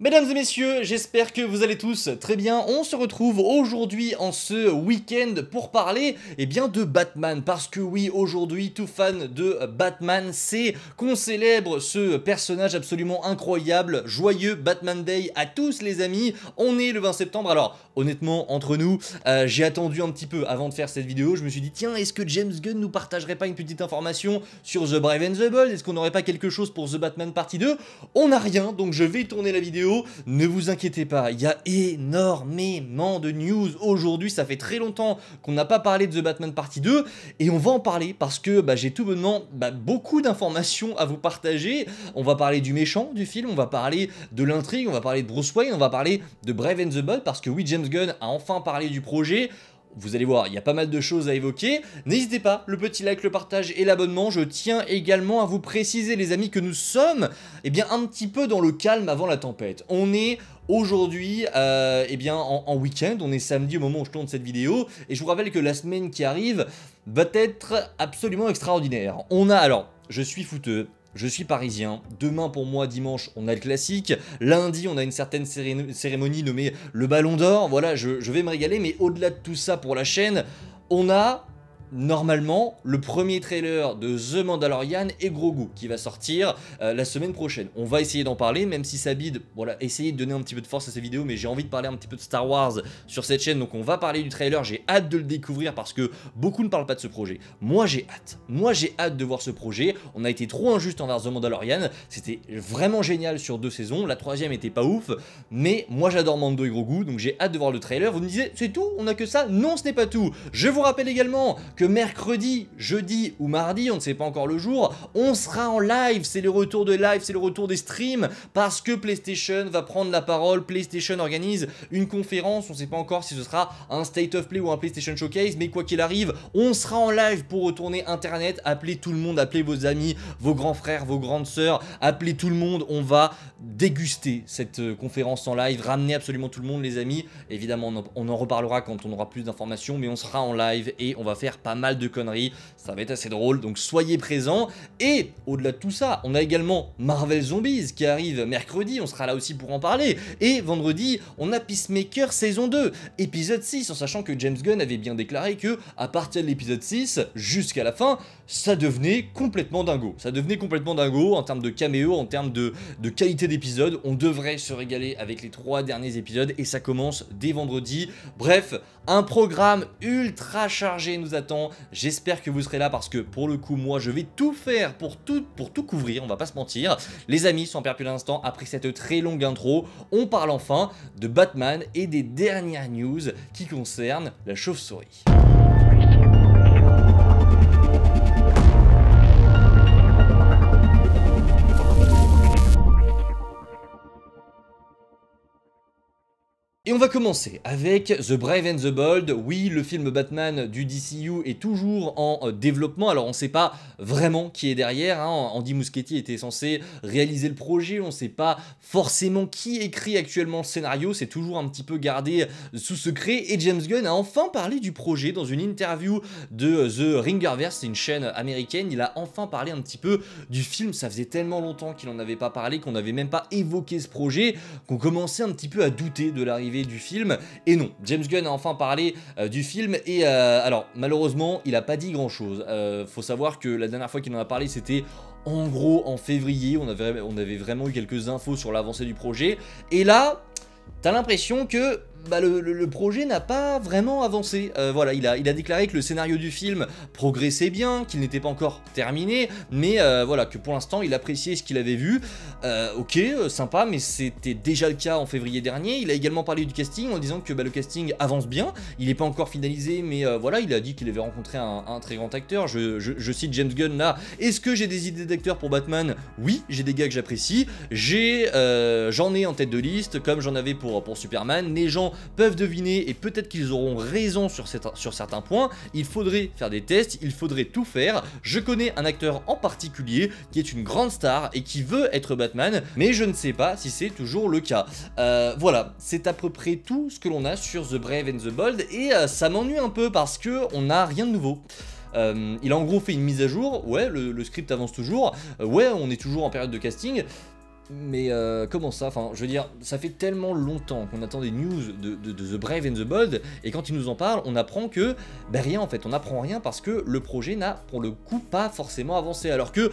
Mesdames et messieurs, j'espère que vous allez tous très bien. On se retrouve aujourd'hui en ce week-end pour parler de Batman. Parce que oui, aujourd'hui, tout fan de Batman, c'est qu'on célèbre ce personnage absolument incroyable. Joyeux Batman Day à tous les amis. On est le 20 septembre. Alors, honnêtement, entre nous, j'ai attendu un petit peu avant de faire cette vidéo. Je me suis dit, tiens, est-ce que James Gunn nous partagerait pas une petite information sur The Brave and the Bold? Est-ce qu'on n'aurait pas quelque chose pour The Batman partie 2? On n'a rien, donc je vais tourner la vidéo. Ne vous inquiétez pas, il y a énormément de news aujourd'hui, ça fait très longtemps qu'on n'a pas parlé de The Batman partie 2 et on va en parler parce que j'ai tout bonnement beaucoup d'informations à vous partager. On va parler du méchant du film, on va parler de l'intrigue, on va parler de Bruce Wayne, on va parler de Brave and the Bold parce que oui, James Gunn a enfin parlé du projet. Vous allez voir, il y a pas mal de choses à évoquer. N'hésitez pas, le petit like, le partage et l'abonnement. Je tiens également à vous préciser, les amis, que nous sommes un petit peu dans le calme avant la tempête. On est aujourd'hui en week-end, on est samedi au moment où je tourne cette vidéo. Et je vous rappelle que la semaine qui arrive va être absolument extraordinaire. Alors, je suis fouteux. Je suis parisien, demain pour moi, dimanche, on a le classique, lundi on a une certaine cérémonie nommée le Ballon d'Or, voilà, je vais me régaler, mais au-delà de tout ça pour la chaîne, on a normalement le premier trailer de The Mandalorian et Grogu qui va sortir la semaine prochaine. On va essayer d'en parler, même si ça bide, voilà, essayez de donner un petit peu de force à ces vidéos, mais j'ai envie de parler un petit peu de Star Wars sur cette chaîne, donc on va parler du trailer, j'ai hâte de le découvrir parce que beaucoup ne parlent pas de ce projet. Moi j'ai hâte de voir ce projet, on a été trop injuste envers The Mandalorian, c'était vraiment génial sur 2 saisons, la 3e était pas ouf, mais moi j'adore Mando et Grogu, donc j'ai hâte de voir le trailer. Vous me disiez, c'est tout? On a que ça? Non, ce n'est pas tout. Je vous rappelle également que mercredi, jeudi ou mardi, on ne sait pas encore le jour, on sera en live, c'est le retour de live, c'est le retour des streams, parce que PlayStation va prendre la parole, PlayStation organise une conférence, on ne sait pas encore si ce sera un State of Play ou un PlayStation Showcase, mais quoi qu'il arrive, on sera en live pour retourner Internet, appelez tout le monde, appelez vos amis, vos grands frères, vos grandes sœurs, appelez tout le monde, on va déguster cette conférence en live, ramener absolument tout le monde les amis, évidemment on en reparlera quand on aura plus d'informations, mais on sera en live et on va faire pas mal de conneries, ça va être assez drôle, donc soyez présents. Et au-delà de tout ça, on a également Marvel Zombies qui arrive mercredi, on sera là aussi pour en parler, et vendredi, on a Peacemaker saison 2, épisode 6, en sachant que James Gunn avait bien déclaré que à partir de l'épisode 6, jusqu'à la fin, ça devenait complètement dingo, en termes de caméo, en termes de qualité d'épisode, on devrait se régaler avec les 3 derniers épisodes, et ça commence dès vendredi. Bref, un programme ultra chargé nous attend, j'espère que vous serez là parce que pour le coup moi je vais tout faire pour tout couvrir, on va pas se mentir. Les amis, sans perdre plus d'instant, après cette très longue intro, on parle enfin de Batman et des dernières news qui concernent la chauve-souris. Et on va commencer avec The Brave and the Bold. Oui, le film Batman du DCU est toujours en développement, alors on ne sait pas vraiment qui est derrière, hein. Andy Muschietti était censé réaliser le projet, on ne sait pas forcément qui écrit actuellement le scénario, c'est toujours un petit peu gardé sous secret, et James Gunn a enfin parlé du projet dans une interview de The Ringerverse, c'est une chaîne américaine, il a enfin parlé un petit peu du film, ça faisait tellement longtemps qu'il n'en avait pas parlé, qu'on n'avait même pas évoqué ce projet, qu'on commençait un petit peu à douter de l'arrivée du film, et non, James Gunn a enfin parlé du film, et alors malheureusement il a pas dit grand chose. Faut savoir que la dernière fois qu'il en a parlé c'était en gros en février, on avait vraiment eu quelques infos sur l'avancée du projet, et là t'as l'impression que le projet n'a pas vraiment avancé. Voilà, il a déclaré que le scénario du film progressait bien, qu'il n'était pas encore terminé, mais voilà, que pour l'instant il appréciait ce qu'il avait vu. Ok, sympa, mais c'était déjà le cas en février dernier. Il a également parlé du casting en disant que le casting avance bien, il n'est pas encore finalisé, mais voilà, il a dit qu'il avait rencontré un très grand acteur. Je cite James Gunn là. Est-ce que j'ai des idées d'acteurs pour Batman? Oui, j'ai des gars que j'apprécie. J'en ai en tête de liste, comme j'en avais pour Superman. Les gens peuvent deviner et peut-être qu'ils auront raison sur certains points. Il faudrait faire des tests, il faudrait tout faire. Je connais un acteur en particulier qui est une grande star et qui veut être Batman, mais je ne sais pas si c'est toujours le cas. Voilà, c'est à peu près tout ce que l'on a sur The Brave and the Bold, et ça m'ennuie un peu parce que on n'a rien de nouveau. Il a en gros fait une mise à jour, ouais, le script avance toujours, ouais, on est toujours en période de casting, Mais comment ça? Enfin, je veux dire, ça fait tellement longtemps qu'on attend des news de The Brave and the Bold, et quand ils nous en parlent, on apprend que, ben rien en fait, on apprend rien parce que le projet n'a pour le coup pas forcément avancé, alors que,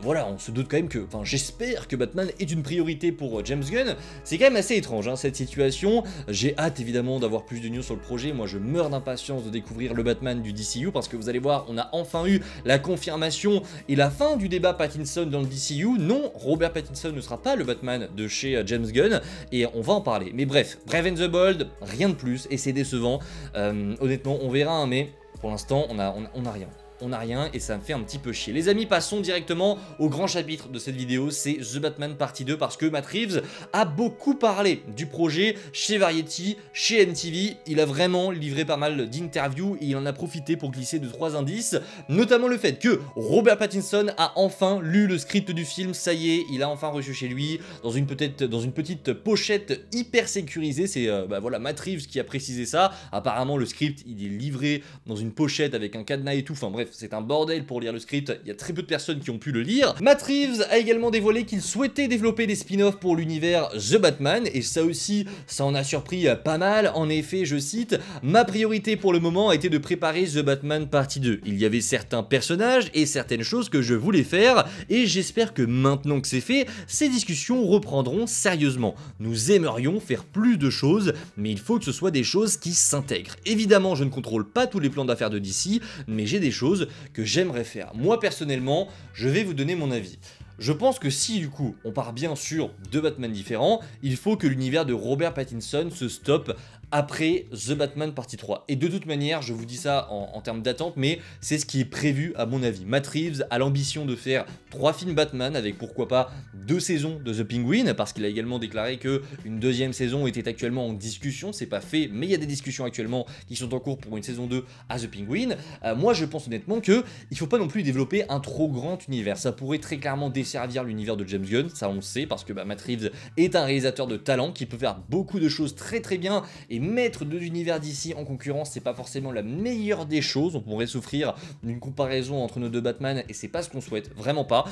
voilà, on se doute quand même que, enfin j'espère que Batman est une priorité pour James Gunn. C'est quand même assez étrange hein, cette situation, j'ai hâte évidemment d'avoir plus de news sur le projet, moi je meurs d'impatience de découvrir le Batman du DCU, parce que vous allez voir, on a enfin eu la confirmation et la fin du débat Pattinson dans le DCU. Non, Robert Pattinson ne sera pas le Batman de chez James Gunn, et on va en parler. Mais bref, Brave and the Bold, rien de plus, et c'est décevant. Honnêtement, on verra, hein, mais pour l'instant, on a rien. On n'a rien et ça me fait un petit peu chier. Les amis, passons directement au grand chapitre de cette vidéo, c'est The Batman partie 2, parce que Matt Reeves a beaucoup parlé du projet chez Variety, chez MTV, il a vraiment livré pas mal d'interviews et il en a profité pour glisser 2-3 indices, notamment le fait que Robert Pattinson a enfin lu le script du film, ça y est, il a enfin reçu chez lui, dans une petite pochette hyper sécurisée, c'est voilà, Matt Reeves qui a précisé ça, apparemment le script il est livré dans une pochette avec un cadenas et tout, enfin bref, c'est un bordel pour lire le script, il y a très peu de personnes qui ont pu le lire. Matt Reeves a également dévoilé qu'il souhaitait développer des spin-offs pour l'univers The Batman, et ça aussi, ça en a surpris pas mal. En effet, je cite, « Ma priorité pour le moment a été de préparer The Batman partie 2. Il y avait certains personnages et certaines choses que je voulais faire, et j'espère que maintenant que c'est fait, ces discussions reprendront sérieusement. Nous aimerions faire plus de choses, mais il faut que ce soit des choses qui s'intègrent. Évidemment, je ne contrôle pas tous les plans d'affaires de DC, mais j'ai des choses que j'aimerais faire. Moi personnellement, je vais vous donner mon avis. Je pense que si du coup on part bien sur deux Batman différents, il faut que l'univers de Robert Pattinson se stoppe après The Batman partie 3. Et de toute manière, je vous dis ça en termes d'attente, mais c'est ce qui est prévu à mon avis. Matt Reeves a l'ambition de faire 3 films Batman avec pourquoi pas 2 saisons de The Penguin, parce qu'il a également déclaré que une deuxième saison était actuellement en discussion, c'est pas fait, mais il y a des discussions actuellement qui sont en cours pour une saison 2 à The Penguin. Moi je pense honnêtement que il faut pas non plus développer un trop grand univers, ça pourrait très clairement desservir l'univers de James Gunn, ça on le sait, parce que Matt Reeves est un réalisateur de talent qui peut faire beaucoup de choses très très bien, et mettre deux univers d'ici en concurrence, c'est pas forcément la meilleure des choses. On pourrait souffrir d'une comparaison entre nos deux Batman et c'est pas ce qu'on souhaite, vraiment pas.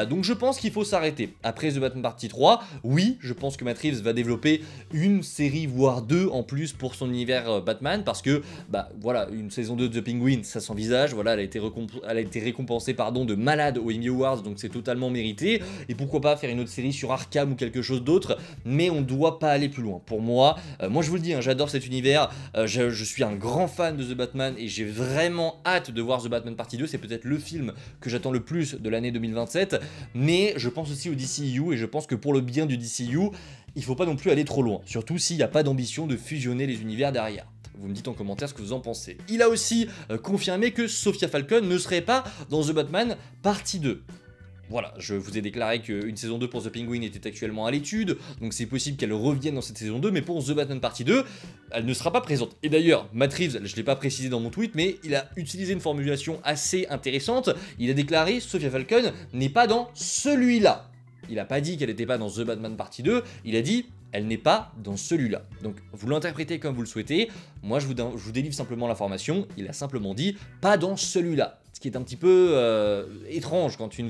Donc je pense qu'il faut s'arrêter. Après The Batman partie 3, oui, je pense que Matt Reeves va développer une série voire 2 en plus pour son univers Batman, parce que bah voilà, une saison 2 de The Penguin, ça s'envisage, voilà, elle a été récompensée pardon de malade aux Emmy Awards, donc c'est totalement mérité. Et pourquoi pas faire une autre série sur Arkham ou quelque chose d'autre, mais on doit pas aller plus loin. Pour moi, moi je vous le dis, hein, j'adore cet univers, je suis un grand fan de The Batman et j'ai vraiment hâte de voir The Batman partie 2, c'est peut-être le film que j'attends le plus de l'année 2027, mais je pense aussi au DCU et je pense que pour le bien du DCU, il faut pas non plus aller trop loin, surtout s'il n'y a pas d'ambition de fusionner les univers derrière. Vous me dites en commentaire ce que vous en pensez. Il a aussi confirmé que Sophia Falcon ne serait pas dans The Batman partie 2. Voilà, je vous ai déclaré qu'une saison 2 pour The Penguin était actuellement à l'étude, donc c'est possible qu'elle revienne dans cette saison 2, mais pour The Batman partie 2, elle ne sera pas présente. Et d'ailleurs, Matt Reeves, je ne l'ai pas précisé dans mon tweet, mais il a utilisé une formulation assez intéressante, il a déclaré « Sophia Falcon n'est pas dans celui-là ». Il n'a pas dit qu'elle n'était pas dans The Batman partie 2, il a dit « elle n'est pas dans celui-là ». Donc vous l'interprétez comme vous le souhaitez, moi je vous délivre simplement l'information, il a simplement dit « pas dans celui-là ». Ce qui est un petit peu étrange quand tu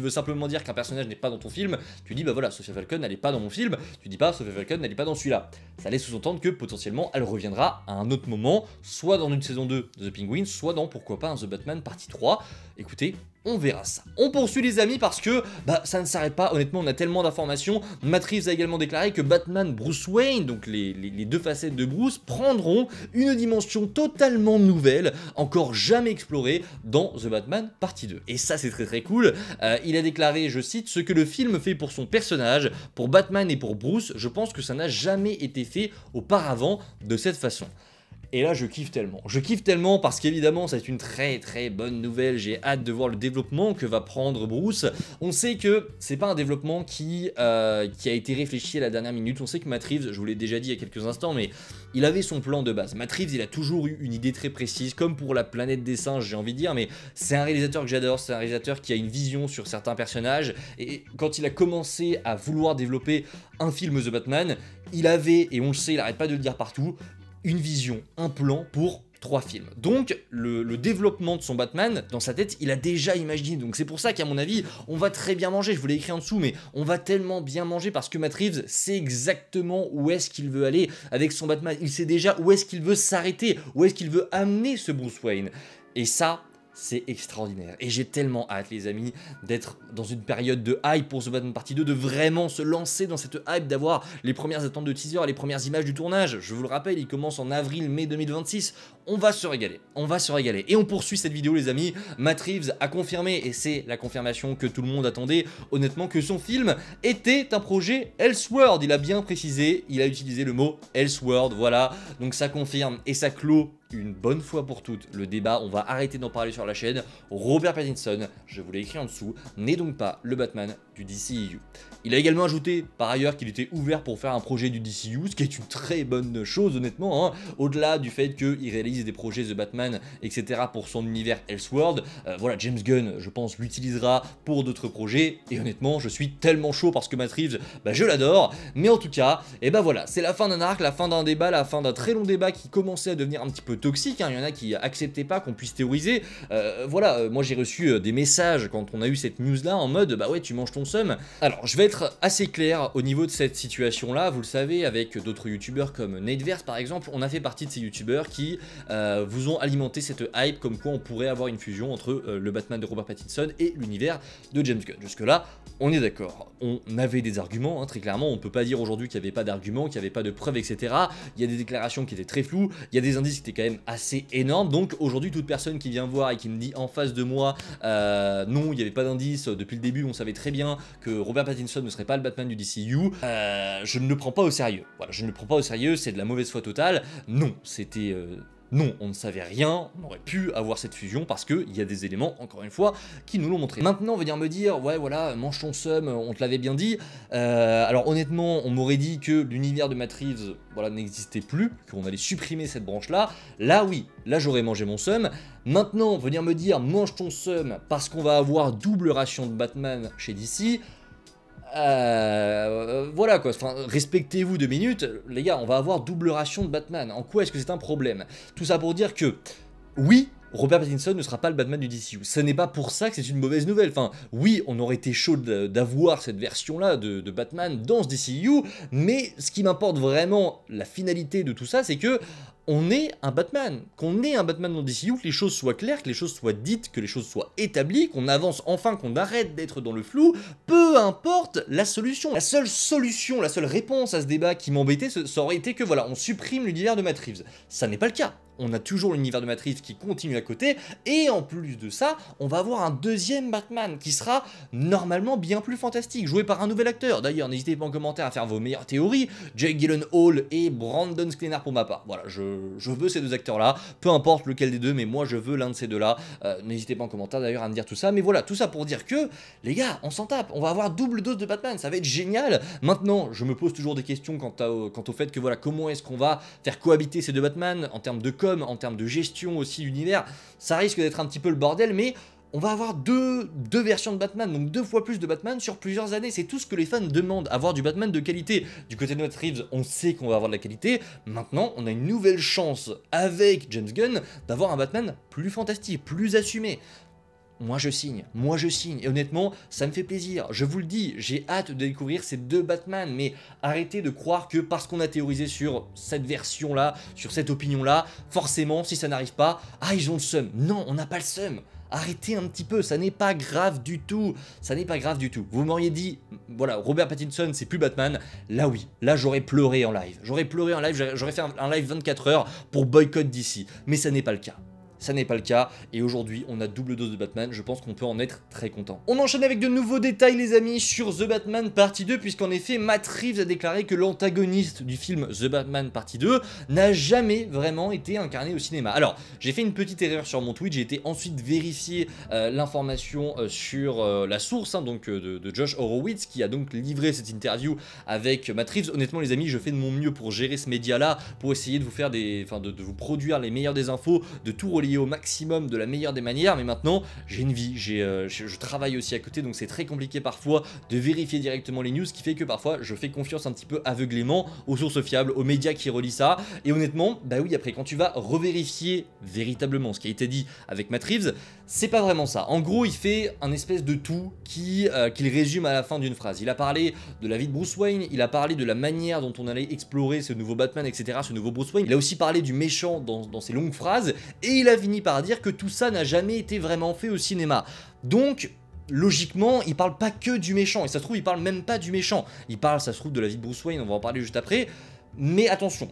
veux simplement dire qu'un personnage n'est pas dans ton film, tu dis bah voilà, Sophia Falcon elle n'est pas dans mon film, tu dis pas Sophia Falcon elle n'est pas dans celui-là. Ça laisse sous-entendre que potentiellement elle reviendra à un autre moment, soit dans une saison 2 de The Penguin, soit dans pourquoi pas un The Batman partie 3. Écoutez, on verra ça. On poursuit les amis parce que bah ça ne s'arrête pas, honnêtement on a tellement d'informations. Matt Reeves a également déclaré que Batman Bruce Wayne, donc les deux facettes de Bruce, prendront une dimension totalement nouvelle, encore jamais explorée dans The Batman partie 2. Et ça c'est très très cool. Il a déclaré, je cite, « Ce que le film fait pour son personnage, pour Batman et pour Bruce, je pense que ça n'a jamais été fait auparavant de cette façon. » Et là je kiffe tellement parce qu'évidemment c'est une très très bonne nouvelle, j'ai hâte de voir le développement que va prendre Bruce. On sait que c'est pas un développement qui a été réfléchi à la dernière minute, on sait que Matt Reeves, je vous l'ai déjà dit il y a quelques instants, mais il avait son plan de base. Matt Reeves il a toujours eu une idée très précise, comme pour la planète des singes j'ai envie de dire, mais c'est un réalisateur que j'adore, c'est un réalisateur qui a une vision sur certains personnages, et quand il a commencé à vouloir développer un film The Batman, il avait, et on le sait, il arrête pas de le dire partout, une vision, un plan pour 3 films. Donc le développement de son Batman, dans sa tête, il a déjà imaginé. Donc c'est pour ça qu'à mon avis, on va très bien manger. Je vous l'ai écrit en dessous, mais on va tellement bien manger parce que Matt Reeves sait exactement où est-ce qu'il veut aller avec son Batman. Il sait déjà où est-ce qu'il veut s'arrêter, où est-ce qu'il veut amener ce Bruce Wayne. Et ça, c'est extraordinaire. Et j'ai tellement hâte, les amis, d'être dans une période de hype pour The Batman Partie 2, de vraiment se lancer dans cette hype, d'avoir les premières attentes de teaser, les premières images du tournage. Je vous le rappelle, il commence en avril-mai 2026. On va se régaler, on va se régaler. Et on poursuit cette vidéo, les amis. Matt Reeves a confirmé, et c'est la confirmation que tout le monde attendait, honnêtement, que son film était un projet Elseworld. Il a bien précisé, il a utilisé le mot Elseworld, voilà. Donc ça confirme et ça clôt une bonne fois pour toutes le débat. On va arrêter d'en parler sur la chaîne. Robert Pattinson, je vous l'ai écrit en dessous, n'est donc pas le Batman du DCEU. Il a également ajouté par ailleurs qu'il était ouvert pour faire un projet du DCU, ce qui est une très bonne chose honnêtement, hein. Au-delà du fait qu'il réalise des projets The Batman, etc. pour son univers Elseworld, voilà, James Gunn, je pense, l'utilisera pour d'autres projets, et honnêtement, je suis tellement chaud parce que Matt Reeves, bah, je l'adore, mais en tout cas, et bah voilà, c'est la fin d'un arc, la fin d'un débat, la fin d'un très long débat qui commençait à devenir un petit peu toxique, hein. Il y en a qui acceptaient pas qu'on puisse théoriser, voilà, moi j'ai reçu des messages quand on a eu cette news là en mode, bah ouais, tu manges ton seum. Alors, je vais être assez clair au niveau de cette situation là, vous le savez, avec d'autres youtubeurs comme Nateverse par exemple, on a fait partie de ces youtubeurs qui vous ont alimenté cette hype comme quoi on pourrait avoir une fusion entre le Batman de Robert Pattinson et l'univers de James Gunn. Jusque là, on est d'accord, on avait des arguments, hein, très clairement, on peut pas dire aujourd'hui qu'il n'y avait pas d'arguments, qu'il n'y avait pas de preuves, etc. Il y a des déclarations qui étaient très floues, il y a des indices qui étaient quand même assez énormes, donc aujourd'hui toute personne qui vient voir et qui me dit en face de moi non, il n'y avait pas d'indices, depuis le début on savait très bien que Robert Pattinson ne serait pas le Batman du DCU, je ne le prends pas au sérieux. Voilà, je ne le prends pas au sérieux, c'est de la mauvaise foi totale. Non, c'était... non, on ne savait rien, on aurait pu avoir cette fusion parce qu'il y a des éléments, encore une fois, qui nous l'ont montré. Maintenant, on va venir me dire, ouais, voilà, mange ton seum, on te l'avait bien dit. Alors honnêtement, on m'aurait dit que l'univers de Matt Reeves, voilà, n'existait plus, qu'on allait supprimer cette branche-là. Là, oui, là, j'aurais mangé mon seum. Maintenant, venir me dire, mange ton seum parce qu'on va avoir double ration de Batman chez DC... voilà quoi, enfin, respectez-vous 2 minutes, les gars, on va avoir double ration de Batman, en quoi est-ce que c'est un problème? Tout ça pour dire que, oui, Robert Pattinson ne sera pas le Batman du DCU, ce n'est pas pour ça que c'est une mauvaise nouvelle, enfin, oui, on aurait été chaud d'avoir cette version-là de Batman dans ce DCU, mais ce qui m'importe vraiment, la finalité de tout ça, c'est que on est un Batman, qu'on ait un Batman dans DCU, que les choses soient claires, que les choses soient dites, que les choses soient établies, qu'on avance enfin, qu'on arrête d'être dans le flou, peu importe la solution. La seule solution, la seule réponse à ce débat qui m'embêtait, ça aurait été que voilà, on supprime l'univers de Matt Reeves. Ça n'est pas le cas. On a toujours l'univers de Matt Reeves qui continue à côté, et en plus de ça, on va avoir un deuxième Batman qui sera normalement bien plus fantastique, joué par un nouvel acteur. D'ailleurs, n'hésitez pas en commentaire à faire vos meilleures théories, Jake Gyllenhaal et Brandon Sklenar pour ma part. Voilà, je veux ces deux acteurs-là, peu importe lequel des deux, mais moi je veux l'un de ces deux-là. N'hésitez pas en commentaire d'ailleurs à me dire tout ça, mais voilà, tout ça pour dire que, les gars, on s'en tape, on va avoir double dose de Batman, ça va être génial. Maintenant, je me pose toujours des questions quant au fait que voilà, comment est-ce qu'on va faire cohabiter ces deux Batman, en termes de en termes de gestion aussi d'univers, ça risque d'être un petit peu le bordel, mais on va avoir deux versions de Batman, donc 2 fois plus de Batman sur plusieurs années, c'est tout ce que les fans demandent, avoir du Batman de qualité. Du côté de Matt Reeves, on sait qu'on va avoir de la qualité, maintenant on a une nouvelle chance avec James Gunn d'avoir un Batman plus fantastique, plus assumé. Moi je signe, et honnêtement, ça me fait plaisir, je vous le dis, j'ai hâte de découvrir ces 2 Batman, mais arrêtez de croire que parce qu'on a théorisé sur cette version-là, sur cette opinion-là, forcément, si ça n'arrive pas, ah ils ont le seum. Non, on n'a pas le seum. Arrêtez un petit peu, ça n'est pas grave du tout, ça n'est pas grave du tout. Vous m'auriez dit, voilà, Robert Pattinson c'est plus Batman, là oui, là j'aurais pleuré en live, j'aurais fait un live 24 heures pour boycott DC, mais ça n'est pas le cas. Ça n'est pas le cas, et aujourd'hui on a double dose de Batman, je pense qu'on peut en être très content. On enchaîne avec de nouveaux détails les amis sur The Batman Partie 2, puisqu'en effet Matt Reeves a déclaré que l'antagoniste du film The Batman Partie 2 n'a jamais vraiment été incarné au cinéma. Alors, j'ai fait une petite erreur sur mon tweet, j'ai été ensuite vérifier l'information sur la source, hein, donc de Josh Horowitz, qui a donc livré cette interview avec Matt Reeves. Honnêtement les amis, je fais de mon mieux pour gérer ce média là, pour essayer de vous faire de vous produire les meilleures des infos, de tout relier déployer au maximum de la meilleure des manières, mais maintenant j'ai une vie, je travaille aussi à côté, donc c'est très compliqué parfois de vérifier directement les news, ce qui fait que parfois je fais confiance un petit peu aveuglément aux sources fiables, aux médias qui relient ça, et honnêtement, bah oui, après quand tu vas revérifier véritablement ce qui a été dit avec Matt Reeves, c'est pas vraiment ça. En gros, il fait un espèce de tout qu'il résume à la fin d'une phrase. Il a parlé de la vie de Bruce Wayne, il a parlé de la manière dont on allait explorer ce nouveau Batman, etc., ce nouveau Bruce Wayne. Il a aussi parlé du méchant dans ses longues phrases, et il a fini par dire que tout ça n'a jamais été vraiment fait au cinéma. Donc, logiquement, il parle pas que du méchant, et ça se trouve, il parle même pas du méchant. Il parle, ça se trouve, de la vie de Bruce Wayne, on va en parler juste après. Mais attention,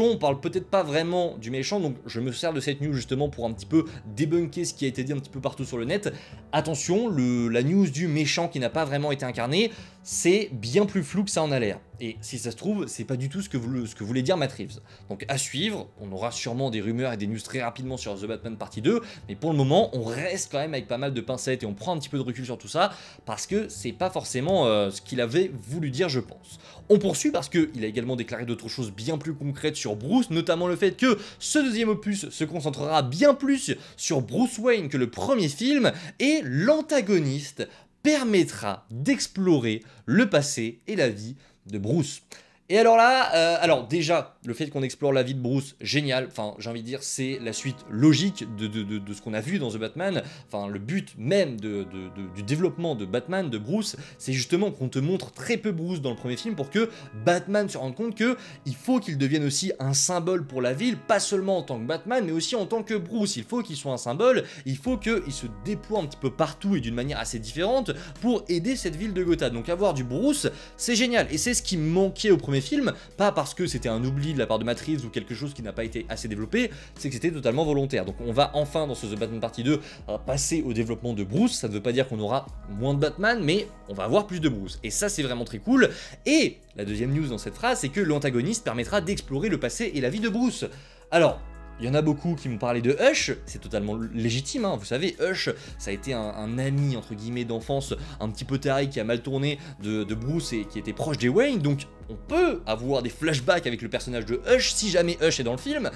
on parle peut-être pas vraiment du méchant, donc je me sers de cette news justement pour un petit peu débunker ce qui a été dit un petit peu partout sur le net. Attention, la news du méchant qui n'a pas vraiment été incarné, c'est bien plus flou que ça en a l'air. Et si ça se trouve, c'est pas du tout ce que voulait dire Matt Reeves. Donc à suivre, on aura sûrement des rumeurs et des news très rapidement sur The Batman partie 2, mais pour le moment, on reste quand même avec pas mal de pincettes et on prend un petit peu de recul sur tout ça, parce que c'est pas forcément ce qu'il avait voulu dire, je pense. On poursuit parce qu'il a également déclaré d'autres choses bien plus concrètes sur Bruce, notamment le fait que ce deuxième opus se concentrera bien plus sur Bruce Wayne que le premier film, et l'antagoniste permettra d'explorer le passé et la vie de Bruce. Et alors là, alors déjà, le fait qu'on explore la vie de Bruce, génial, enfin j'ai envie de dire c'est la suite logique de ce qu'on a vu dans The Batman, enfin le but même du développement de Batman, de Bruce, c'est justement qu'on te montre très peu Bruce dans le premier film pour que Batman se rende compte que il faut qu'il devienne aussi un symbole pour la ville, pas seulement en tant que Batman, mais aussi en tant que Bruce, il faut qu'il soit un symbole, il faut qu'il se déploie un petit peu partout et d'une manière assez différente pour aider cette ville de Gotham. Donc avoir du Bruce, c'est génial, et c'est ce qui manquait au premier film, pas parce que c'était un oubli de la part de Matt Reeves ou quelque chose qui n'a pas été assez développé, c'est que c'était totalement volontaire. Donc on va enfin dans ce The Batman Partie 2 passer au développement de Bruce, ça ne veut pas dire qu'on aura moins de Batman, mais on va avoir plus de Bruce, et ça c'est vraiment très cool. Et la deuxième news dans cette phrase, c'est que l'antagoniste permettra d'explorer le passé et la vie de Bruce. Alors, il y en a beaucoup qui m'ont parlé de Hush, c'est totalement légitime, hein. Vous savez, Hush, ça a été un ami, entre guillemets, d'enfance, un petit peu taré qui a mal tourné de Bruce et qui était proche des Wayne, donc on peut avoir des flashbacks avec le personnage de Hush si jamais Hush est dans le film.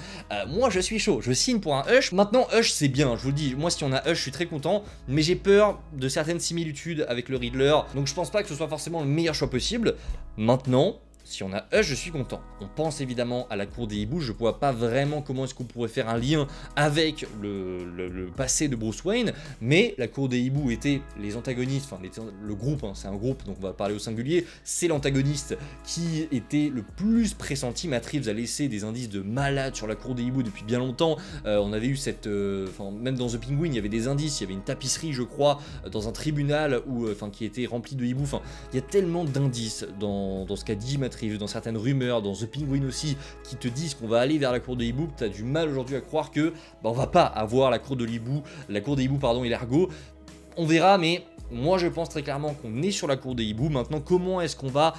Moi je suis chaud, je signe pour un Hush. Maintenant Hush c'est bien, je vous le dis, moi si on a Hush je suis très content, mais j'ai peur de certaines similitudes avec le Riddler, donc je pense pas que ce soit forcément le meilleur choix possible. Maintenant, si on a Hush, je suis content. On pense évidemment à la cour des hiboux, je vois pas vraiment comment est-ce qu'on pourrait faire un lien avec le passé de Bruce Wayne, mais la cour des hiboux était les antagonistes, enfin le groupe, hein, c'est un groupe, donc on va parler au singulier, c'est l'antagoniste qui était le plus pressenti. Matt Reeves a laissé des indices de malade sur la cour des hiboux depuis bien longtemps, on avait eu cette... même dans The Penguin, il y avait des indices, il y avait une tapisserie, je crois, dans un tribunal qui était rempli de hiboux, enfin, il y a tellement d'indices dans ce qu'a dit Matt Reeves, dans certaines rumeurs, dans The Penguin aussi, qui te disent qu'on va aller vers la cour de hibou, que tu as du mal aujourd'hui à croire que on va pas avoir la cour des hiboux et l'ergot. On verra, mais moi je pense très clairement qu'on est sur la cour des hiboux. Maintenant, comment est-ce qu'on va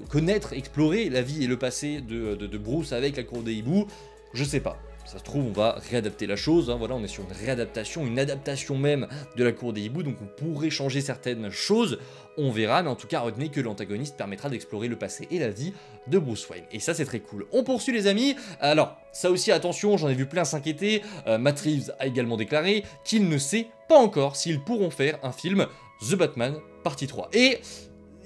connaître, explorer la vie et le passé de Bruce avec la cour des hiboux? Je sais pas. Ça se trouve, on va réadapter la chose, hein, voilà, on est sur une réadaptation, une adaptation même de la cour des hiboux, donc on pourrait changer certaines choses, on verra, mais en tout cas, retenez que l'antagoniste permettra d'explorer le passé et la vie de Bruce Wayne, et ça c'est très cool. On poursuit les amis, alors, ça aussi attention, j'en ai vu plein s'inquiéter, Matt Reeves a également déclaré qu'il ne sait pas encore s'ils pourront faire un film The Batman partie 3, et...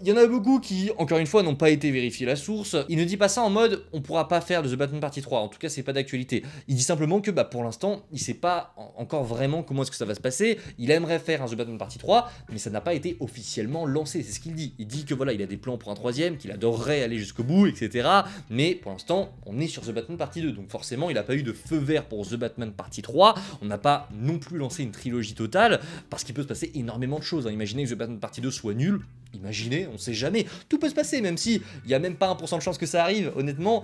il y en a beaucoup qui, encore une fois, n'ont pas été vérifiés la source. Il ne dit pas ça en mode on pourra pas faire de The Batman Partie 3, en tout cas c'est pas d'actualité. Il dit simplement que pour l'instant, il sait pas encore vraiment comment est-ce que ça va se passer. Il aimerait faire un The Batman Partie 3, mais ça n'a pas été officiellement lancé, c'est ce qu'il dit. Il dit que voilà, il a des plans pour un troisième, qu'il adorerait aller jusqu'au bout, etc. Mais pour l'instant, on est sur The Batman Partie 2, donc forcément il n'a pas eu de feu vert pour The Batman Partie 3. On n'a pas non plus lancé une trilogie totale, parce qu'il peut se passer énormément de choses. Imaginez que The Batman Partie 2 soit nul. Imaginez, on sait jamais, tout peut se passer, même si il y a même pas 1% de chance que ça arrive, honnêtement,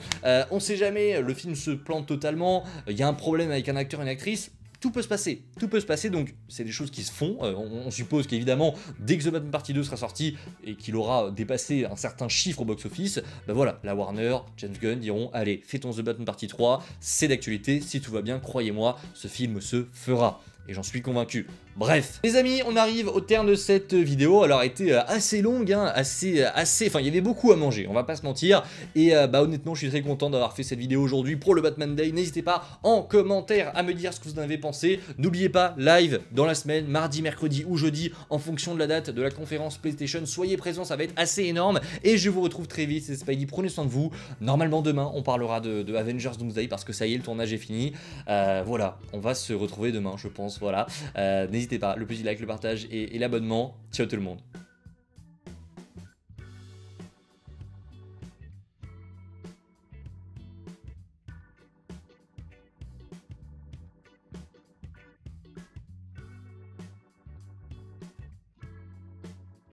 on sait jamais, le film se plante totalement, il y a un problème avec un acteur et une actrice, tout peut se passer, donc c'est des choses qui se font, on suppose qu'évidemment, dès que The Batman Partie 2 sera sorti, et qu'il aura dépassé un certain chiffre au box-office, voilà, la Warner, James Gunn diront, allez, fais ton The Batman Partie 3, c'est d'actualité, si tout va bien, croyez-moi, ce film se fera. et j'en suis convaincu. Bref, les amis, on arrive au terme de cette vidéo. Alors, elle était assez longue, hein, enfin, il y avait beaucoup à manger, on va pas se mentir. Et bah honnêtement, je suis très content d'avoir fait cette vidéo aujourd'hui pour le Batman Day. N'hésitez pas en commentaire à me dire ce que vous en avez pensé. N'oubliez pas, live dans la semaine, mardi, mercredi ou jeudi, en fonction de la date de la conférence PlayStation. Soyez présents, ça va être assez énorme. Et je vous retrouve très vite, c'est Spidey, prenez soin de vous. Normalement, demain, on parlera de Avengers Doomsday parce que ça y est, le tournage est fini. Voilà, on va se retrouver demain, je pense. Voilà. N'hésitez pas, le petit like, le partage et l'abonnement. Ciao tout le monde.